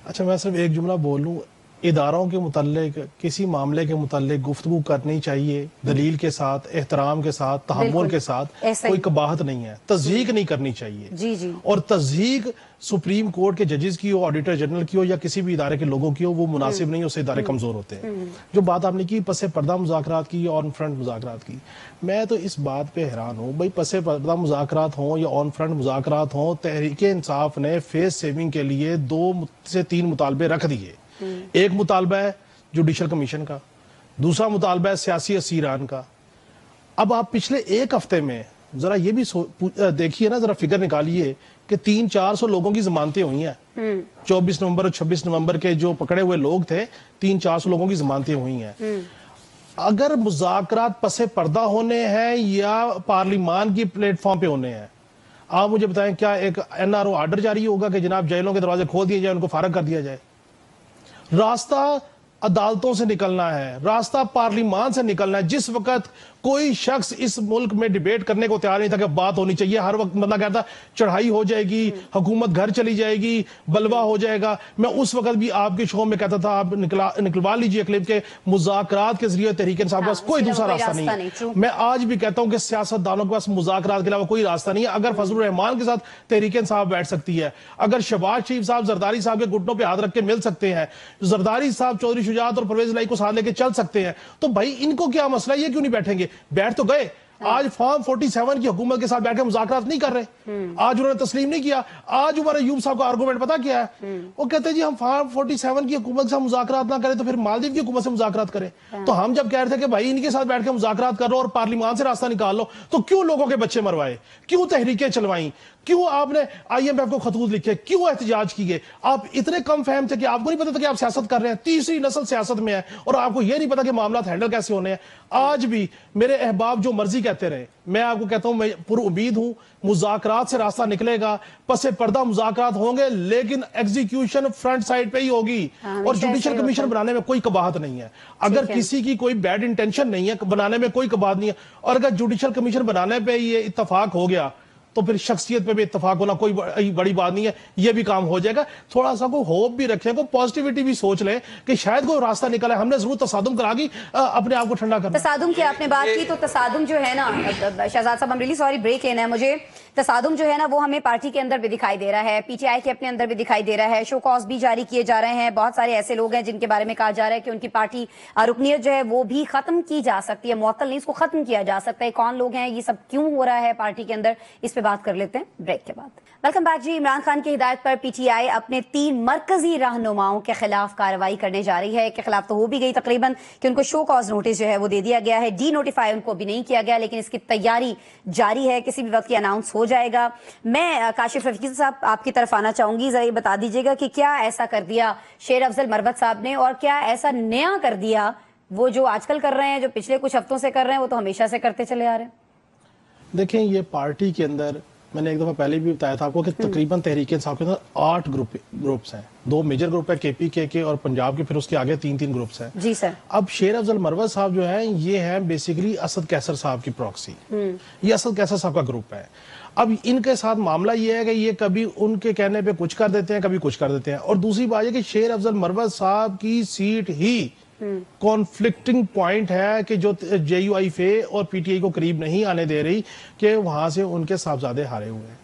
اچھا میں صرف ایک جملہ بولوں، اداروں کے متعلق کسی معاملے کے متعلق گفتگو کرنی چاہیے دلیل کے ساتھ، احترام کے ساتھ، تحمل کے ساتھ، کوئی قباحت نہیں ہے، تضحیق نہیں کرنی چاہیے۔ جی جی۔ اور تضحیق سپریم کورٹ کے ججز کی ہو، آڈیٹر جنرل کی ہو، یا کسی بھی ادارے کے لوگوں کی ہو، وہ مناسب نہیں، اس سے ادارے کمزور ہوتے ہیں۔ جو بات آپ نے کی پس پردہ مذاکرات کی، آن فرنٹ مذاکرات کی، میں تو اس بات پہ حیران ہوں بھائی، پس پردہ مذاکرات ہوں یا آن فرنٹ مذاکرات ہوں، تحریک انصاف نے فیس سیونگ کے لیے 2 سے 3 مطالبے رکھ دیے۔ ایک مطالبہ ہے جوڈیشل کمیشن کا، دوسرا مطالبہ ہے سیاسی اسیران کا۔ اب آپ پچھلے 1 ہفتے میں ذرا یہ بھی دیکھیے نا، ذرا فگر نکالیے کہ 300-400 لوگوں کی ضمانتیں ہوئی ہیں۔ 24 نومبر اور 26 نومبر کے جو پکڑے ہوئے لوگ تھے، 300-400 لوگوں کی ضمانتیں ہوئی ہیں۔ اگر مذاکرات پس پردہ ہونے ہیں یا پارلیمان کی پلیٹ فارم پہ ہونے ہیں، آپ مجھے بتائیں کیا ایک NRO آرڈر جاری ہوگا کہ جناب جیلوں کے دروازے کھول دیے جائیں، ان کو فارغ کر دیا جائے؟ راستہ عدالتوں سے نکلنا ہے، راستہ پارلیمان سے نکلنا ہے۔ جس وقت کوئی شخص اس ملک میں ڈیبیٹ کرنے کو تیار نہیں تھا کہ بات ہونی چاہیے، ہر وقت مطلب کہتا چڑھائی ہو جائے گی، حکومت گھر چلی جائے گی، بلوا ہو جائے گا۔ میں اس وقت بھی آپ کے شو میں کہتا تھا، آپ نکلوا لیجئے کلپ کے مذاکرات کے ذریعے تحریک انصاف کے پاس کوئی دوسرا راستہ نہیں ہے۔ میں آج بھی کہتا ہوں کہ سیاست دانوں کے پاس مذاکرات کے علاوہ کوئی راستہ نہیں ہے۔ اگر فضل الرحمان کے ساتھ تحریک انصاف بیٹھ سکتی ہے، اگر شہباز شریف صاحب زرداری صاحب کے گھٹنوں پہ ہاتھ رکھ کے مل سکتے ہیں، زرداری صاحب چودھری شجاعت اور پرویز الہی کو ساتھ لے کے چل سکتے ہیں، تو بھائی ان کو کیا مسئلہ، یہ کیوں نہیں بیٹھیں گے؟ بیٹھ تو گئے۔ آج فارم 47 کی حکومت کے ساتھ بیٹھ کے مذاکرات نہیں کر رہے، آج انہوں نے تسلیم نہیں کیا۔ آج عمر ایوب صاحب کا آرگومنٹ پتا کیا ہے؟ وہ کہتے ہیں جی ہم فارم 47 کی حکومت کے ساتھ مذاکرات نہ کریں تو پھر مالدیو کی حکومت سے مذاکرات کریں۔ تو ہم جب کہہ رہے تھے کہ بھائی ان کے ساتھ بیٹھ کے مذاکرات کر لو اور پارلیمان سے راستہ نکال لو، تو کیوں لوگوں کے بچے مروائے، کیوں تحریکیں چلوائیں، کیوں آپ نے IMF کو خطوط لکھے، کیوں احتجاج کیے؟ آپ اتنے کم فہم تھے کہ آپ کو نہیں پتا تھا کہ آپ سیاست کر رہے ہیں، تیسری نسل سیاست میں ہے، اور آپ کو یہ نہیں پتا کہ معاملات ہینڈل کیسے ہونے ہیں۔ آج بھی میرے احباب جو مرضی کہتے رہے، میں آپ کو کہتا ہوں میں پر امید ہوں مذاکرات سے راستہ نکلے گا، پس پردہ مذاکرات ہوں گے، لیکن ایگزیکیوشن فرنٹ سائڈ پہ ہی ہوگی، اور جوڈیشل کمیشن بنانے میں کوئی قباحت نہیں ہے۔ اگر کسی کی کوئی بیڈ انٹینشن نہیں ہے، بنانے میں کوئی قباحت نہیں ہے، اور اگر جوڈیشل کمیشن بنانے پہ یہ اتفاق ہو گیا تو پھر شخصیت پہ بھی اتفاق ہونا کوئی بڑی بات نہیں ہے، یہ بھی کام ہو جائے گا۔ تھوڑا سا کوئی ہوپ بھی رکھیں، کوئی پازیٹیوٹی بھی سوچ لیں کہ شاید کوئی راستہ نکلا ہے۔ ہم نے ضرور تصادم کرا گی اپنے آپ کو ٹھنڈا کرنا۔ تصادم کی آپ نے بات کی، تو تصادم جو ہے نا شہزاد صاحب، ہم ریلی سوری بریک لینا ہے مجھے، تصادم جو ہے نا وہ ہمیں پارٹی کے اندر بھی دکھائی دے رہا ہے، PTI کے اپنے اندر بھی دکھائی دے رہا ہے، شو کاز بھی جاری کیے جا رہے ہیں۔ بہت سارے ایسے لوگ ہیں جن کے بارے میں کہا جا رہا ہے کہ ان کی پارٹی رکنیت جو ہے وہ بھی ختم کی جا سکتی ہے، معطل نہیں، اس کو ختم کیا جا سکتا ہے۔ کون لوگ ہیں، یہ سب کیوں ہو رہا ہے پارٹی کے اندر، اس پہ بات کر لیتے ہیں بریک کے بعد۔ ویلکم بیک جی۔ عمران خان کی ہدایت پر PTI اپنے 3 مرکزی رہنماؤں کے خلاف کارروائی کرنے جا رہی ہے۔ ایک کے خلاف تو ہو بھی گئی تقریباً کہ ان کو شو کاز نوٹس جو ہے وہ دے دیا گیا ہے، ڈی نوٹیفائی ان کو بھی نہیں کیا گیا، لیکن اس کی تیاری جاری ہے، کسی بھی وقت یہ اناؤنس ہو جائے گا۔ میں کاشف رفیقی صاحب آپ کی طرف آنا چاہوں گی، ذرا یہ بتا دیجیے گا کہ کیا ایسا کر دیا شیر افضل مروت صاحب نے، اور کیا ایسا نیا کر دیا وہ جو آج کل کر رہے ہیں، جو پچھلے کچھ ہفتوں سے کر رہے ہیں، وہ تو ہمیشہ سے کرتے چلے آ رہے ہیں؟ دیکھیں یہ پارٹی کے اندر میں نے ایک دفعہ پہلے بھی بتایا تھا آپ کو کہ تقریباً تحریک انصاف کے اندر 8 گروپس ہیں، 2 میجر گروپ ہے KPK کے اور پنجاب کے، پھر اس کے آگے 3 گروپس ہیں۔ جی سر۔ اب شیر افضل مروت صاحب جو ہیں یہ ہیں بیسیکلی اسد کیسر صاحب کی پراکسی، یہ اسد کیسر صاحب کا گروپ ہے۔ اب ان کے ساتھ معاملہ یہ ہے کہ یہ کبھی ان کے کہنے پہ کچھ کر دیتے ہیں، کبھی کچھ کر دیتے ہیں، اور دوسری بات یہ کہ شیر افضل مروت صاحب کی سیٹ ہی کانفلکٹنگ پوائنٹ ہے کہ جو JUIF اور PTI کو قریب نہیں آنے دے رہی کہ وہاں سے ان کے صاحبزادے ہارے ہوئے ہیں.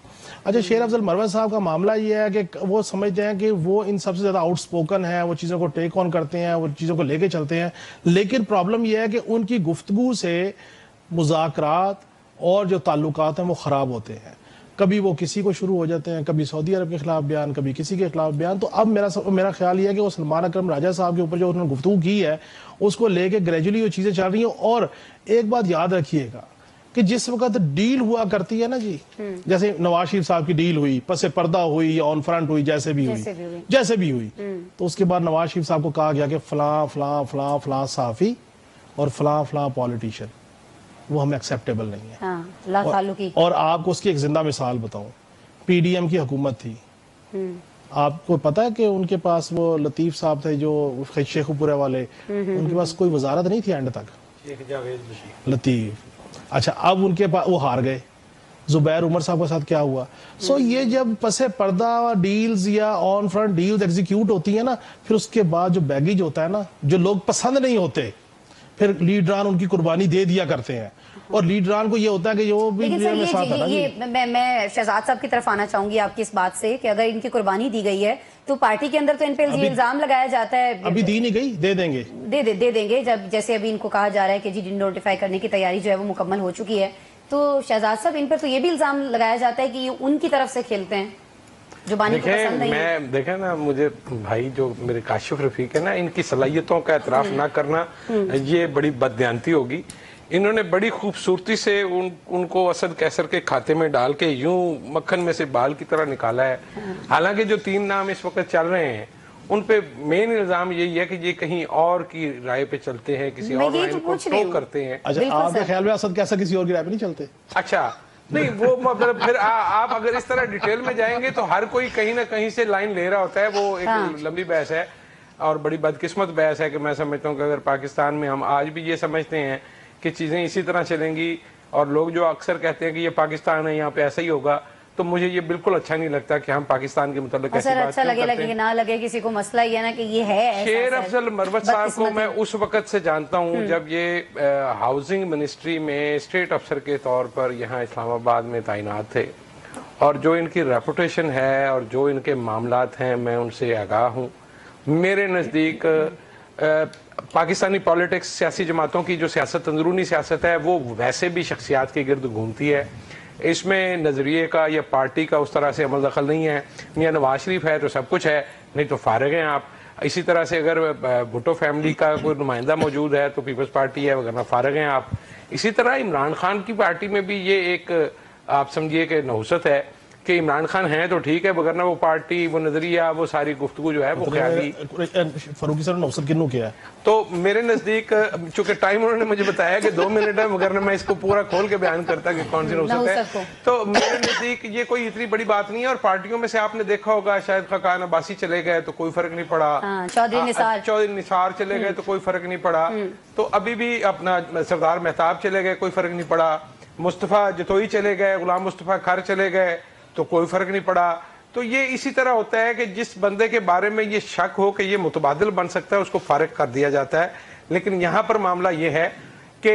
اچھا, شیر افضل مروت صاحب کا معاملہ یہ ہے کہ وہ سمجھتے ہیں کہ وہ ان سب سے زیادہ آؤٹ سپوکن ہیں, وہ چیزوں کو ٹیک آن کرتے ہیں, وہ چیزوں کو لے کے چلتے ہیں, لیکن پرابلم یہ ہے کہ ان کی گفتگو سے مذاکرات اور جو تعلقات ہیں وہ خراب ہوتے ہیں. کبھی وہ کسی کو شروع ہو جاتے ہیں, کبھی سعودی عرب کے خلاف بیان, کبھی کسی کے خلاف بیان. تو اب میرا خیال یہ ہے کہ وہ سلمان اکرم راجہ صاحب کے اوپر جو انہوں نے گفتگو کی ہے اس کو لے کے گریجولی وہ چیزیں چل رہی ہیں. اور ایک بات یاد رکھیے گا کہ جس وقت ڈیل ہوا کرتی ہے نا جی, جیسے نواز شریف صاحب کی ڈیل ہوئی, پس پردہ ہوئی یا آن فرنٹ ہوئی, جیسے بھی ہوئی, تو اس کے بعد نواز شریف صاحب کو کہا گیا کہ فلاں فلاں فلاں فلاں صحافی اور فلاں فلاں پولیٹیشین وہ ہمیں ایکسیپٹیبل نہیں ہے. اور آپ کو اس کی ایک زندہ مثال بتاؤں, PDM کی حکومت تھی, آپ کو پتا ہے کہ ان کے پاس وہ لطیف صاحب تھے جو شیخو پورے والے, ان کے پاس کوئی وزارت نہیں تھی اینڈ تک, لطیف. اچھا, اب ان کے پاس وہ ہار گئے. زبیر عمر صاحب کے ساتھ کیا ہوا؟ یہ جب پس پردہ ڈیلز یا آن فرنٹ ڈیلز ایگزیکیوٹ ہوتی ہیں نا, پھر اس کے بعد جو بیگیج ہوتا ہے نا, جو لوگ پسند نہیں ہوتے, پھر لیڈران ان کی قربانی دے دیا کرتے ہیں. اور لیڈران کو یہ ہوتا ہے کہ وہ بھی میں شہزاد صاحب کی طرف آنا چاہوں گی آپ کی اس بات سے کہ اگر ان کی قربانی دی گئی ہے تو پارٹی کے اندر تو ان پہ الزام لگایا جاتا ہے. ابھی دی نہیں گئی, دے دیں گے جب, جیسے ابھی ان کو کہا جا رہا ہے کہ جی نوٹیفائی کرنے کی تیاری جو ہے وہ مکمل ہو چکی ہے. تو شہزاد صاحب ان پر تو یہ بھی الزام لگایا جاتا ہے کہ یہ ان کی طرف سے کھیلتے ہیں جو بانی کو پسند نہیں ہے. دیکھیں نا, مجھے بھائی جو میرے کاشف رفیق ہے نا, ان کی صلاحیتوں کا اعتراف نہ کرنا یہ بڑی بددیانتی ہوگی. انہوں نے بڑی خوبصورتی سے ان کو اسد کیسر کے کھاتے میں ڈال کے یوں مکھن میں سے بال کی طرح نکالا ہے. حالانکہ جو 3 نام اس وقت چل رہے ہیں ان پہ مین الزام یہی ہے کہ یہ کہیں اور کی رائے پہ چلتے ہیں, کسی اور رائے کو ٹو کرتے ہیں. اچھا, آپ کے خیال میں اسد کیسر کسی اور کی رائے پہ نہیں چلتے؟ اچھا نہیں, وہ مطلب پھر آپ اگر اس طرح ڈیٹیل میں جائیں گے تو ہر کوئی کہیں نہ کہیں سے لائن لے رہا ہوتا ہے. وہ ایک لمبی بحث ہے اور بڑی بدقسمت بحث ہے کہ میں سمجھتا ہوں کہ اگر پاکستان میں ہم آج بھی یہ سمجھتے ہیں کہ چیزیں اسی طرح چلیں گی, اور لوگ جو اکثر کہتے ہیں کہ یہ پاکستان ہے, یہاں پہ ایسا ہی ہوگا, تو مجھے یہ بالکل اچھا نہیں لگتا کہ ہم پاکستان کے متعلق ایسی بات اچھا لگے کہ نہ لگے, کسی کو مسئلہ یہ نا کہ یہ ہے. شیر افضل مروت صاحب کو میں اس وقت سے جانتا ہوں جب یہ ہاؤسنگ منسٹری میں اسٹیٹ افسر کے طور پر یہاں اسلام آباد میں تعینات تھے, اور جو ان کی ریپوٹیشن ہے اور جو ان کے معاملات ہیں میں ان سے آگاہ ہوں. میرے نزدیک پاکستانی پالیٹکس, سیاسی جماعتوں کی جو سیاست, اندرونی سیاست ہے, وہ ویسے بھی شخصیات کے گرد گھومتی ہے. اس میں نظریے کا یا پارٹی کا اس طرح سے عمل دخل نہیں ہے. یا نواز شریف ہے تو سب کچھ ہے, نہیں تو فارغ ہیں آپ. اسی طرح سے اگر بھٹو فیملی کا کوئی نمائندہ موجود ہے تو پیپلز پارٹی ہے, وغیرہ فارغ ہیں آپ. اسی طرح عمران خان کی پارٹی میں بھی یہ ایک آپ سمجھیے کہ نحوست ہے کہ عمران خان ہیں تو ٹھیک ہے, وگرنہ وہ پارٹی, وہ نظریہ, وہ ساری گفتگو جو ہے وہ خیالی. فاروقی صاحب نے نحوست کنوں کیا ہے؟ تو میرے نزدیک چونکہ ٹائم انہوں نے مجھے بتایا کہ 2 منٹ ہے, وگرنہ میں اس کو پورا کھول کے بیان کرتا کہ کون سی نحوست ہے. تو میرے نزدیک یہ کوئی اتنی بڑی بات نہیں ہے. اور پارٹیوں میں سے آپ نے دیکھا ہوگا شاید خاقان عباسی چلے گئے تو کوئی فرق نہیں پڑا, چودھری نثار چلے گئے تو کوئی فرق نہیں پڑا, تو ابھی بھی اپنا سردار مہتاب چلے گئے کوئی فرق نہیں پڑا, مصطفیٰ جتوئی چلے گئے, غلام مصطفیٰ کھر چلے گئے تو کوئی فرق نہیں پڑا. تو یہ اسی طرح ہوتا ہے کہ جس بندے کے بارے میں یہ شک ہو کہ یہ متبادل بن سکتا ہے اس کو فارغ کر دیا جاتا ہے. لیکن یہاں پر معاملہ یہ ہے کہ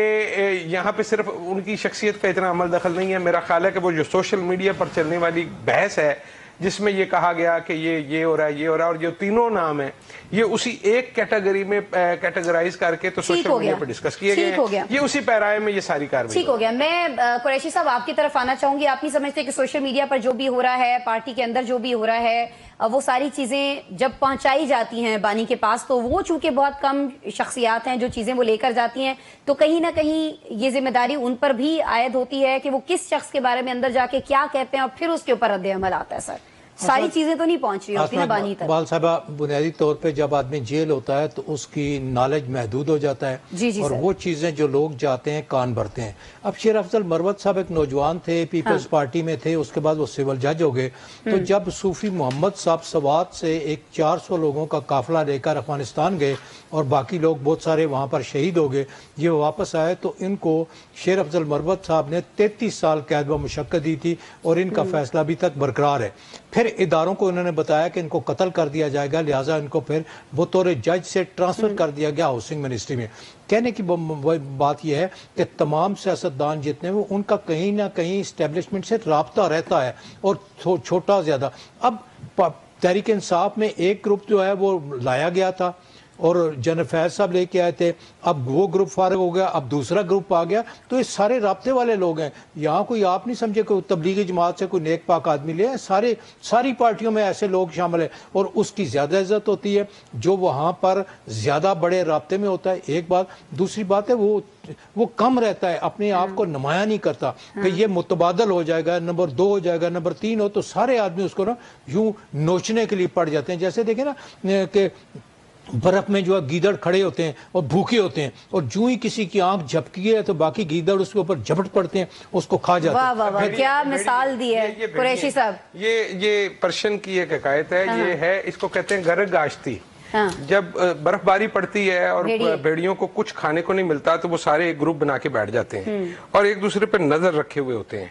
یہاں پہ صرف ان کی شخصیت کا اتنا عمل دخل نہیں ہے. میرا خیال ہے کہ وہ جو سوشل میڈیا پر چلنے والی بحث ہے جس میں یہ کہا گیا کہ یہ ہو رہا ہے, یہ ہو رہا ہے, اور جو تینوں نام ہیں یہ اسی ایک کیٹیگری میں کیٹیگرائز کر کے تو سوشل میڈیا پر ڈسکس کیے گئے, یہ اسی پیرائے میں یہ ساری کارروائی. ٹھیک ہو گیا. میں قریشی صاحب آپ کی طرف آنا چاہوں گی. آپ نہیں سمجھتے کہ سوشل میڈیا پر جو بھی ہو رہا ہے, پارٹی کے اندر جو بھی ہو رہا ہے, وہ ساری چیزیں جب پہنچائی جاتی ہیں بانی کے پاس تو وہ چونکہ بہت کم شخصیات ہیں جو چیزیں وہ لے کر جاتی ہیں, تو کہیں نہ کہیں یہ ذمہ داری ان پر بھی عائد ہوتی ہے کہ وہ کس شخص کے بارے میں اندر جا کے کیا کہتے ہیں اور پھر اس کے اوپر رد عمل آتا ہے. سر ساری چیزیں تو نہیں پہنچ رہی ہوتی نا بانی تک. اقبال صاحبہ, بنیادی طور پہ جب آدمی جیل ہوتا ہے تو اس کی نالج محدود ہو جاتا ہے, اور وہ چیزیں جو لوگ جاتے ہیں کان بھرتے ہیں. اب شیر افضل مروت صاحب ایک نوجوان تھے, پیپلز پارٹی میں تھے, اس کے بعد وہ سول جج ہو گئے. تو جب صوفی محمد صاحب سوات سے ایک 400 لوگوں کا قافلہ لے کر افغانستان گئے اور باقی لوگ بہت سارے وہاں پر شہید ہو گئے, یہ واپس آئے تو ان کو شیر افضل مروت صاحب نے 33 سال قید و مشقت دی تھی, اور ان کا فیصلہ ابھی تک برقرار ہے. پھر اداروں کو انہوں نے بتایا کہ ان کو قتل کر دیا جائے گا، لہٰذا ان کو پھر بطور جج سے ٹرانسفر کر دیا گیا ہاؤسنگ منسٹری میں۔ کہنے کی بات یہ ہے کہ تمام سیاستدان جتنے وہ ان کا کہیں نہ کہیں اسٹیبلشمنٹ سے رابطہ رہتا ہے، اور چھوٹا زیادہ۔ اب تحریک انصاف میں ایک گروپ جو ہے وہ لایا گیا تھا اور جنرل فیض صاحب لے کے آئے تھے، اب وہ گروپ فارغ ہو گیا، اب دوسرا گروپ آ گیا، تو یہ سارے رابطے والے لوگ ہیں۔ یہاں کوئی آپ نہیں سمجھے کوئی تبلیغی جماعت سے کوئی نیک پاک آدمی لے، ساری پارٹیوں میں ایسے لوگ شامل ہیں، اور اس کی زیادہ عزت ہوتی ہے جو وہاں پر زیادہ بڑے رابطے میں ہوتا ہے۔ ایک بات، دوسری بات ہے وہ کم رہتا ہے، اپنے آپ کو نمایاں نہیں کرتا کہ یہ متبادل ہو جائے گا، نمبر 2 ہو جائے گا، نمبر 3 ہو، تو سارے آدمی اس کو نا یوں نوچنے کے لیے پڑ جاتے ہیں۔ جیسے دیکھیں نا کہ برف میں جو ہے گیدڑ کھڑے ہوتے ہیں اور بھوکے ہوتے ہیں، اور جو ہی کسی کی آنکھ جھپکی ہے تو باقی گیدڑ اس کے اوپر جھپٹ پڑتے ہیں، اس کو کھا جاتے ہیں۔ واہ واہ واہ، کیا مثال دی ہے قریشی صاحب۔ یہ پرشین کی ایک حکایت ہے، یہ ہے، اس کو کہتے ہیں گرگ آشتی۔ جب برف باری پڑتی ہے اور بھیڑیوں کو کچھ کھانے کو نہیں ملتا تو وہ سارے ایک گروپ بنا کے بیٹھ جاتے ہیں اور ایک دوسرے پر نظر رکھے ہوئے ہوتے ہیں،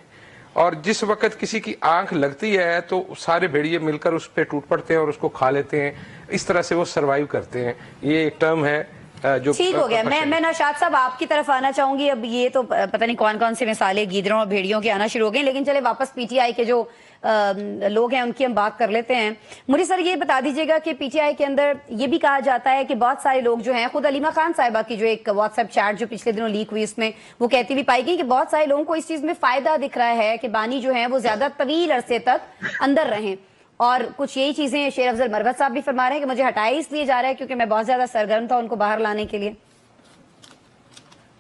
اور جس وقت کسی کی آنکھ لگتی ہے تو سارے بھیڑیے مل کر اس پہ ٹوٹ پڑتے ہیں اور اس کو کھا لیتے ہیں۔ اس طرح سے وہ سروائیو کرتے ہیں۔ یہ ایک ٹرم ہے جو ٹھیک ہو گیا۔ میں نوشاد صاحب آپ کی طرف آنا چاہوں گی۔ اب یہ تو پتہ نہیں کون کون سی مثالیں گیدڑوں اور بھیڑیوں کی آنا شروع ہو گئی، لیکن چلے واپس پی ٹی آئی کے جو لوگ ہیں ان کی ہم بات کر لیتے ہیں۔ مجھے سر یہ بتا دیجیے گا کہ پی ٹی آئی کے اندر یہ بھی کہا جاتا ہے کہ بہت سارے لوگ جو ہیں، خود علیمہ خان صاحبہ کی جو ایک واٹس ایپ چیٹ جو پچھلے دنوں لیک ہوئی، اس میں وہ کہتی بھی پائی گئی کہ بہت سارے لوگوں کو اس چیز میں فائدہ دکھ رہا ہے کہ بانی جو ہیں وہ زیادہ طویل عرصے تک اندر رہیں، اور کچھ یہی چیزیں شیر افضل مروت صاحب بھی فرما رہے ہیں کہ مجھے ہٹایا اس لیے جا رہا ہے کیونکہ میں بہت زیادہ سرگرم تھا ان کو باہر لانے کے لیے۔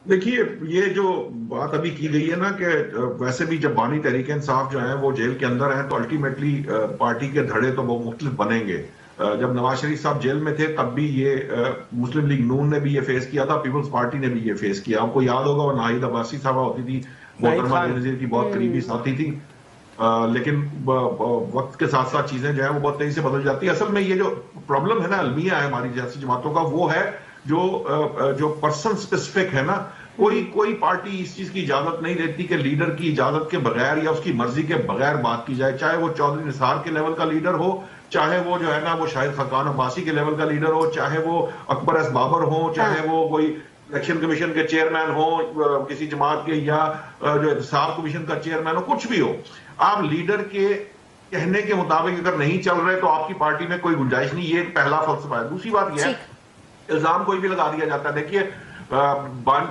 دیکھیے، یہ جو بات ابھی کی گئی ہے نا کہ ویسے بھی جب بانی تحریک انصاف جو ہیں وہ جیل کے اندر ہیں تو الٹیمیٹلی پارٹی کے دھڑے تو وہ مختلف بنیں گے۔ جب نواز شریف صاحب جیل میں تھے تب بھی یہ مسلم لیگ نون نے بھی یہ فیس کیا تھا، پیپلز پارٹی نے بھی یہ فیس کیا۔ آپ کو یاد ہوگا وہ ناہید عباسی صاحبہ ہوتی تھی، محترمہ بے نظیر کی بہت قریبی ساتھی تھی، لیکن وقت کے ساتھ ساتھ چیزیں جو ہے وہ بہت تیزی سے بدل جاتی ہے۔ اصل میں یہ جو پرابلم ہے نا المیہ ہے ہماری سیاسی جماعتوں کا، وہ ہے جو پرسن سپیسیفک ہے نا، کوئی پارٹی اس چیز کی اجازت نہیں دیتی کہ لیڈر کی اجازت کے بغیر یا اس کی مرضی کے بغیر بات کی جائے، چاہے وہ چودھری نثار کے لیول کا لیڈر ہو، چاہے وہ جو ہے نا وہ شاہد خاقان عباسی کے لیول کا لیڈر ہو، چاہے وہ اکبر ایس بابر ہو، چاہے وہ کوئی الیکشن کمیشن کے چیئرمین ہو کسی جماعت کے، یا جو احتساب کمیشن کا چیئرمین ہو، کچھ بھی ہو، آپ لیڈر کے کہنے کے مطابق اگر نہیں چل رہے تو آپ کی پارٹی میں کوئی گنجائش نہیں۔ یہ ایک پہلا فلسفہ ہے۔ دوسری بات یہ ہے، الزام کوئی بھی لگا دیا جاتا ہے۔ دیکھیے،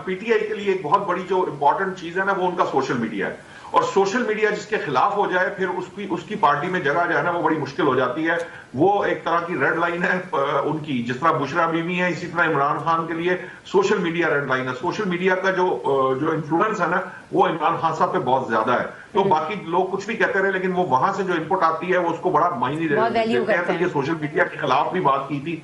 پی ٹی آئی کے لیے ایک بہت بڑی جو امپورٹنٹ چیز ہے نا وہ ان کا سوشل میڈیا ہے، اور سوشل میڈیا جس کے خلاف ہو جائے پھر اس کی پارٹی میں جگہ جو ہے نا وہ بڑی مشکل ہو جاتی ہے۔ وہ ایک طرح کی ریڈ لائن ہے ان کی، جس طرح بشرا بیوی ہے اسی طرح عمران خان کے لیے سوشل میڈیا ریڈ لائن ہے۔ سوشل میڈیا کا جو انفلوئنس ہے نا وہ عمران خان صاحب پہ بہت زیادہ ہے، تو باقی لوگ کچھ بھی کہتے رہے لیکن وہ وہاں سے جو انپٹ آتی ہے وہ اس کو بڑا معنی دیتے ہیں۔ تو یہ سوشل میڈیا کے خلاف بھی بات کی تھی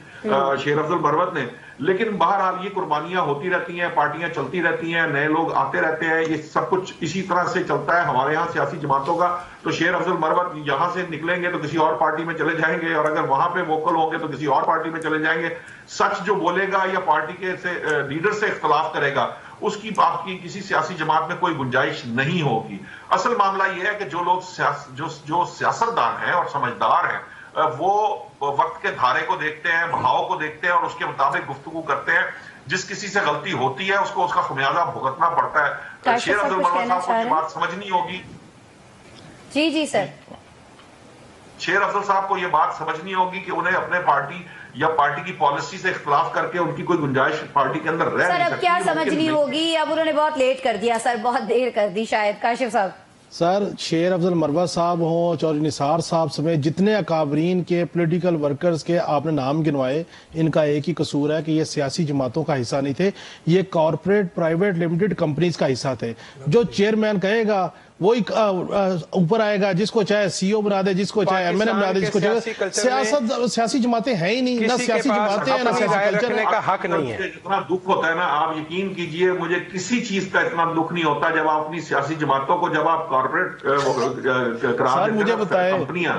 شیر افضل مروت نے، لیکن بہرحال یہ قربانیاں ہوتی رہتی ہیں، پارٹیاں چلتی رہتی ہیں، نئے لوگ آتے رہتے ہیں، یہ سب کچھ اسی طرح سے چلتا ہے ہمارے ہاں سیاسی جماعتوں کا۔ تو شیر افضل مروت یہاں سے نکلیں گے تو کسی اور پارٹی میں چلے جائیں گے، اور اگر وہاں پہ ووکل ہوں گے تو کسی اور پارٹی میں چلے جائیں گے۔ سچ جو بولے گا یا پارٹی کے لیڈر سے اختلاف کرے گا اس کی آپ کی کسی سیاسی جماعت میں کوئی گنجائش نہیں ہوگی۔ اصل معاملہ یہ ہے کہ جو لوگ جو سیاستدان ہیں اور سمجھدار ہیں وہ وقت کے دھارے کو دیکھتے ہیں، بہاؤ کو دیکھتے ہیں اور اس کے مطابق گفتگو کرتے ہیں۔ جس کسی سے غلطی ہوتی ہے اس کو اس کا خمیازہ بھگتنا پڑتا ہے۔ شیر افضل مروت صاحب کو یہ بات سمجھنی ہوگی۔ جی سر، شیر افضل صاحب کو یہ بات سمجھنی ہوگی کہ انہیں اپنے پارٹی یا پارٹی کی پالیسی سے اختلاف کر کے ان کی کوئی گنجائش پارٹی کے اندر رہ نہیں سکتی۔ سر اب کیا سمجھنی ہوگی؟ اب انہوں نے بہت لیٹ کر دیا سر، بہت دیر کر دی شاید۔ کاشف صاحب، سر شیر افضل مروت صاحب ہوں، چودھری نثار صاحب سمیت جتنے اکابرین کے پولیٹیکل ورکرز کے آپ نے نام گنوائے، ان کا ایک ہی قصور ہے کہ یہ سیاسی جماعتوں کا حصہ نہیں تھے، یہ کارپوریٹ پرائیویٹ لمیٹڈ کمپنیز کا حصہ تھے۔ جو چیئرمین کہے گا وہی اوپر آئے گا، جس کو چاہے سی او بنا دے، جس کو چاہے ایم این اے بنا دے، جس کو چاہے سیاسی جماعتیں ہیں ہی نہیں، نہ سیاسی جماعتیں ہیں نہ سیاسی کلچر کا حق نہیں ہے۔ اتنا دکھ ہوتا ہے نا، آپ یقین کیجئے مجھے کسی چیز کا اتنا دکھ نہیں ہوتا جب آپ اپنی سیاسی جماعتوں کو جب آپ کارپوریٹ سر مجھے بتائے، کمپنیاں